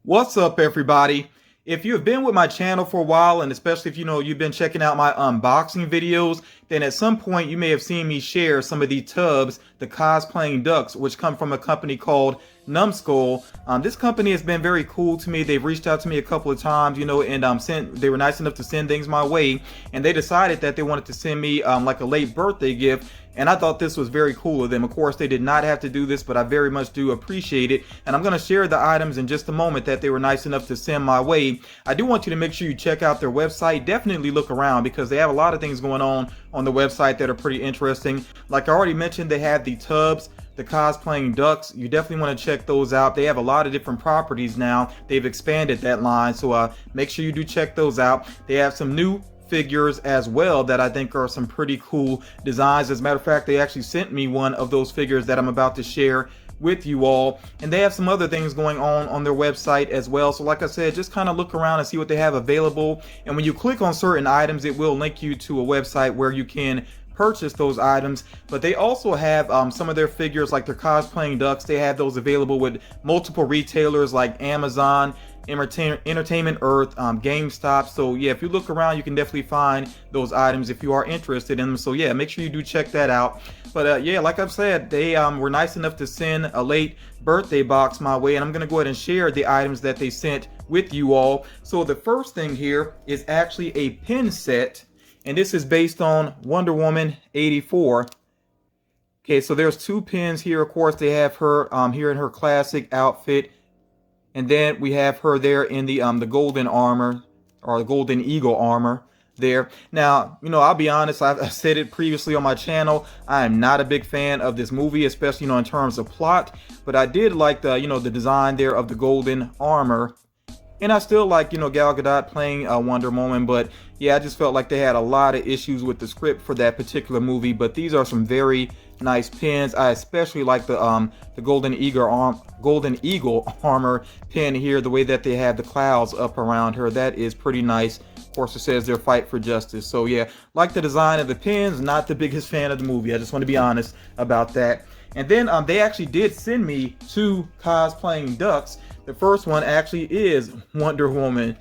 What's up, everybody? If you have been with my channel for a while, and especially if you've been checking out my unboxing videos, then at some point you may have seen me share some of the tubs, the cosplaying ducks, which come from a company called Numskull. This company has been very cool to me. They've reached out to me a couple of times, and they were nice enough to send things my way, and they decided that they wanted to send me like a late birthday gift. And I thought this was very cool of them. Of course, they did not have to do this, but I very much do appreciate it. And I'm going to share the items in just a moment that they were nice enough to send my way. I do want you to make sure you check out their website. Definitely look around because they have a lot of things going on the website that are pretty interesting. Like I already mentioned, they have the tubs, the cosplaying ducks. You definitely want to check those out. They have a lot of different properties now. They've expanded that line, so make sure you do check those out. They have some new figures as well that I think are some pretty cool designs. As a matter of fact, they actually sent me one of those figures that I'm about to share with you all, and they have some other things going on their website as well. So like I said, just kind of look around and see what they have available, and when you click on certain items, it will link you to a website where you can purchase those items. But they also have some of their figures, like their cosplaying ducks. They have those available with multiple retailers like Amazon, Entertainment Earth, GameStop. So yeah, if you look around, you can definitely find those items if you are interested in them. So yeah, make sure you do check that out. But yeah, like I've said, they were nice enough to send a late birthday box my way, and I'm gonna go ahead and share the items that they sent with you all. So the first thing here is actually a pin set, and this is based on Wonder Woman 84. Okay, so there's two pins here. Of course, they have her here in her classic outfit, and then we have her there in the golden armor, or the golden eagle armor there. Now, I'll be honest, I've said it previously on my channel, I am not a big fan of this movie, especially in terms of plot, but I did like the the design there of the golden armor. And I still like, Gal Gadot playing Wonder Woman, but yeah, I just felt like they had a lot of issues with the script for that particular movie. But these are some very nice pins. I especially like the golden eagle armor pin here, the way that they have the clouds up around her. That is pretty nice. Of course, it says their fight for justice. So yeah, like the design of the pins. Not the biggest fan of the movie. I just want to be honest about that. And then they actually did send me two cosplaying ducks. The first one actually is Wonder Woman,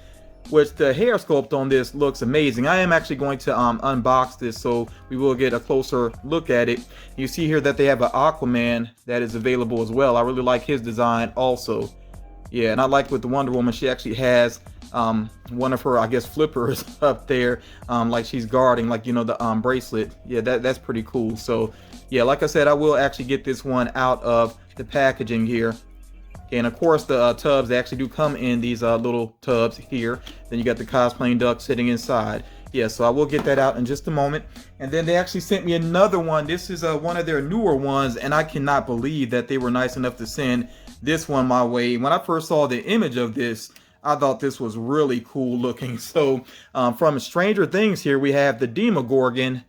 which the hair sculpt on this looks amazing. I am actually going to unbox this, so we will get a closer look at it. You see here that they have an Aquaman that is available as well. I really like his design also. Yeah, and I like with the Wonder Woman, she actually has one of her, I guess, flippers up there, like she's guarding, like, the bracelet. Yeah, that's pretty cool. So yeah, like I said, I will actually get this one out of the packaging here. And of course, the tubs, they actually do come in these little tubs here. Then you got the cosplaying duck sitting inside. Yeah, so I will get that out in just a moment. And then they actually sent me another one. This is one of their newer ones, and I cannot believe that they were nice enough to send this one my way. When I first saw the image of this, I thought this was really cool looking. So from Stranger Things here, we have the Demogorgon.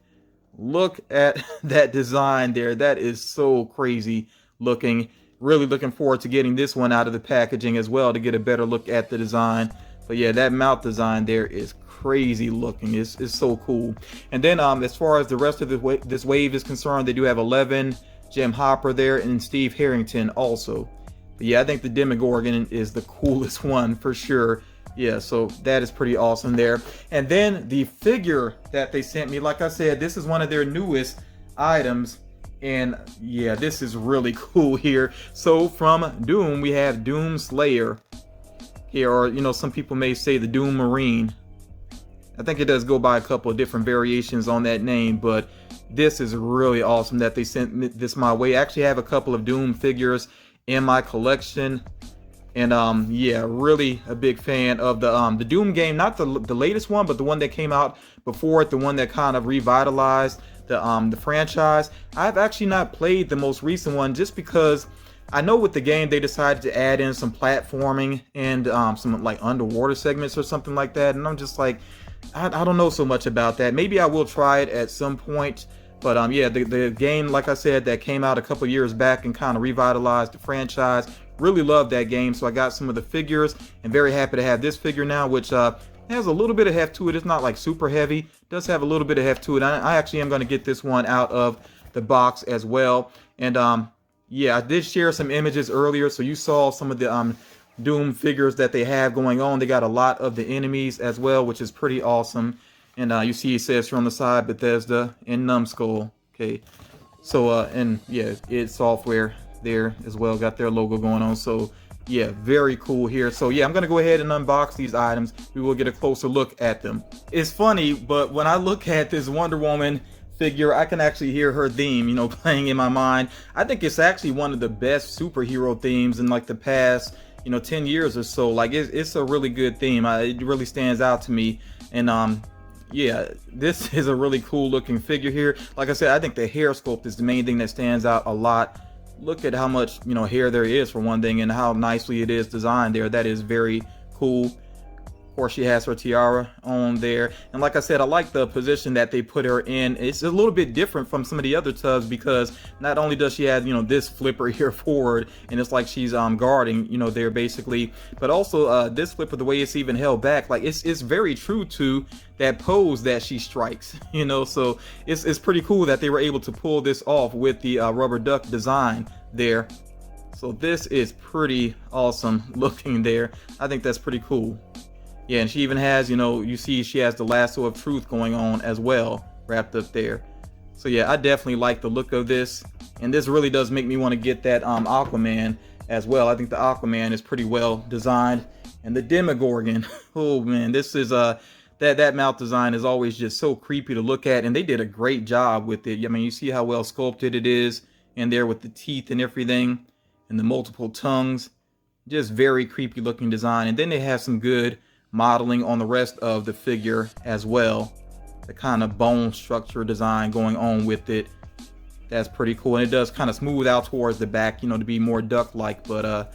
Look at that design there. That is so crazy looking. Really looking forward to getting this one out of the packaging as well to get a better look at the design. But yeah, that mouth design there is crazy looking. It's so cool. And then as far as the rest of this wave is concerned, they do have 11, Jim Hopper there, and Steve Harrington also. But yeah, I think the Demogorgon is the coolest one for sure. Yeah, so that is pretty awesome there. And then the figure that they sent me, like I said, this is one of their newest items. And yeah, this is really cool here. So from Doom, we have Doom Slayer here, or some people may say the Doom Marine. I think it does go by a couple of different variations on that name, but this is really awesome that they sent this my way. I actually have a couple of Doom figures in my collection, and yeah, really a big fan of the Doom game, not the latest one, but the one that came out before it, the one that kind of revitalized the franchise. I've actually not played the most recent one just because I know with the game they decided to add in some platforming and some like underwater segments or something like that, and I'm just like, I don't know so much about that. Maybe I will try it at some point. But yeah, the game, like I said, that came out a couple years back and kind of revitalized the franchise. Really loved that game, so I got some of the figures and very happy to have this figure now, which has a little bit of heft to it. It's not like super heavy. It does have a little bit of heft to it. I actually am going to get this one out of the box as well. And yeah, I did share some images earlier, so you saw some of the Doom figures that they have going on. They got a lot of the enemies as well, which is pretty awesome. And you see it says here on the side, Bethesda and Numskull. Okay, so and yeah, id Software there as well, got their logo going on. So yeah, very cool here. So yeah, I'm gonna go ahead and unbox these items. We will get a closer look at them. It's funny, but when I look at this Wonder Woman figure, I can actually hear her theme, you know, playing in my mind. I think it's actually one of the best superhero themes in like the past, you know, 10 years or so. Like it's a really good theme. It really stands out to me. And yeah, this is a really cool looking figure here. Like I said, I think the hair sculpt is the main thing that stands out a lot. Look at how much, you know, hair there is for one thing, and how nicely it is designed there. That is very cool. Of course, she has her tiara on there. And like I said, I like the position that they put her in. It's a little bit different from some of the other tubs, because not only does she have, you know, this flipper here forward, and it's like she's guarding, you know, there basically, but also this flipper, the way it's even held back, like it's very true to that pose that she strikes, you know. So it's pretty cool that they were able to pull this off with the rubber duck design there. So this is pretty awesome looking there. I think that's pretty cool. Yeah, and she even has, you know, you see she has the lasso of truth going on as well, wrapped up there. So yeah, I definitely like the look of this, and this really does make me want to get that Aquaman as well. I think the Aquaman is pretty well designed, and the Demogorgon, oh man, this is that mouth design is always just so creepy to look at, and they did a great job with it. I mean, you see how well sculpted it is in there with the teeth and everything, and the multiple tongues. Just very creepy looking design. And then they have some good modeling on the rest of the figure as well. The kind of bone structure design going on with it. That's pretty cool. And it does kind of smooth out towards the back, you know, to be more duck-like. But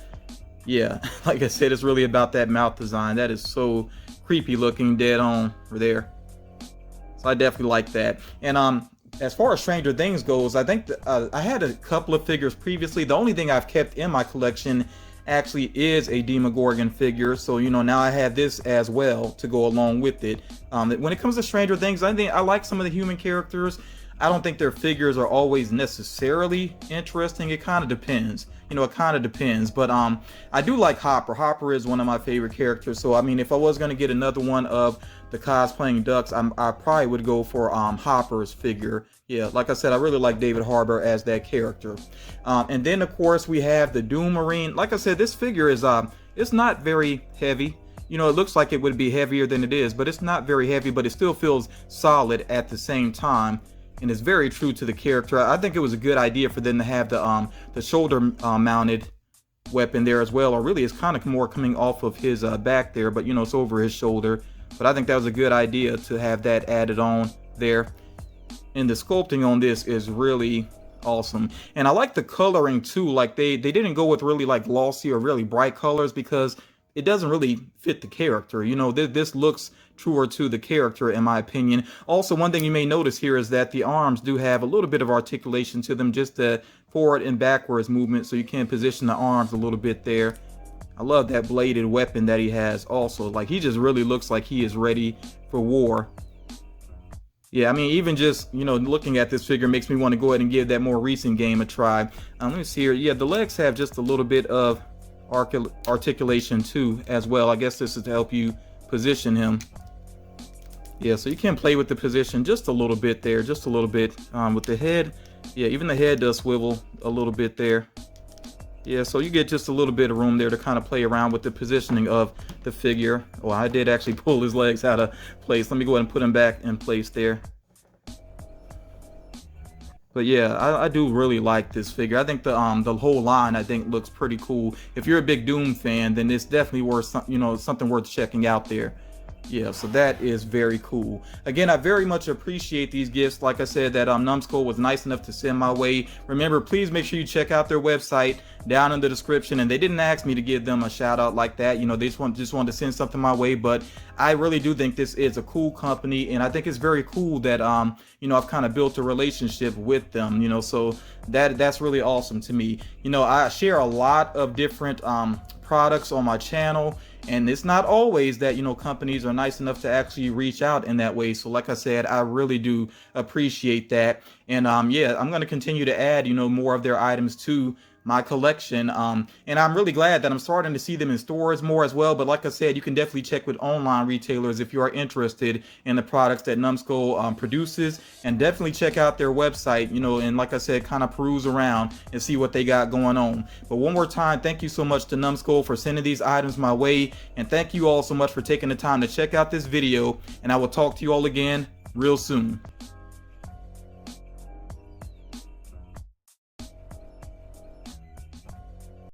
yeah, like I said, it's really about that mouth design. That is so creepy looking, dead on for there. So I definitely like that. And as far as Stranger Things goes, I think I had a couple of figures previously. The only thing I've kept in my collection actually is a Demogorgon figure, so you know, now I have this as well to go along with it. When it comes to Stranger Things, I think I like some of the human characters. I don't think their figures are always necessarily interesting. It kind of depends, you know, it kind of depends. But I do like Hopper. Hopper is one of my favorite characters. So I mean, if I was going to get another one of the cosplaying ducks, I probably would go for Hopper's figure. Yeah, like I said, I really like David Harbour as that character. And then of course we have the Doom Marine. Like I said, this figure is it's not very heavy. You know, it looks like it would be heavier than it is, but it's not very heavy, but it still feels solid at the same time. And it's very true to the character. I think it was a good idea for them to have the shoulder mounted weapon there as well, or really it's kind of more coming off of his back there, but you know, it's over his shoulder. But I think that was a good idea to have that added on there. And the sculpting on this is really awesome. And I like the coloring too. Like they didn't go with really like glossy or really bright colors, because it doesn't really fit the character. You know, this looks truer to the character in my opinion. Also, one thing you may notice here is that the arms do have a little bit of articulation to them, just the forward and backwards movement, so you can position the arms a little bit there. I love that bladed weapon that he has also. Like, he just really looks like he is ready for war. Yeah, I mean, even just, you know, looking at this figure makes me want to go ahead and give that more recent game a try. Let me see here. Yeah, the legs have just a little bit of articulation too as well. I guess this is to help you position him. Yeah, so you can play with the position just a little bit there, just a little bit with the head. Yeah, even the head does swivel a little bit there. Yeah, so you get just a little bit of room there to kind of play around with the positioning of the figure. Oh, I did actually pull his legs out of place. Let me go ahead and put him back in place there. But yeah, I do really like this figure. I think the whole line, I think, looks pretty cool. If you're a big Doom fan, then it's definitely worth, you know, something worth checking out there. Yeah, so that is very cool. Again, I very much appreciate these gifts. Like I said, that Numskull was nice enough to send my way. Remember, please make sure you check out their website down in the description. And they didn't ask me to give them a shout out like that. You know, they just wanted to send something my way. But I really do think this is a cool company, and I think it's very cool that you know, I've kind of built a relationship with them. You know, so that's really awesome to me. You know, I share a lot of different products on my channel, and it's not always that, you know, companies are nice enough to actually reach out in that way. So like I said, I really do appreciate that. And yeah, I'm going to continue to add, you know, more of their items to my collection. And I'm really glad that I'm starting to see them in stores more as well. But like I said, you can definitely check with online retailers if you are interested in the products that Numskull produces, and definitely check out their website, you know, and like I said, kind of peruse around and see what they got going on. But one more time, thank you so much to Numskull for sending these items my way, and thank you all so much for taking the time to check out this video, and I will talk to you all again real soon.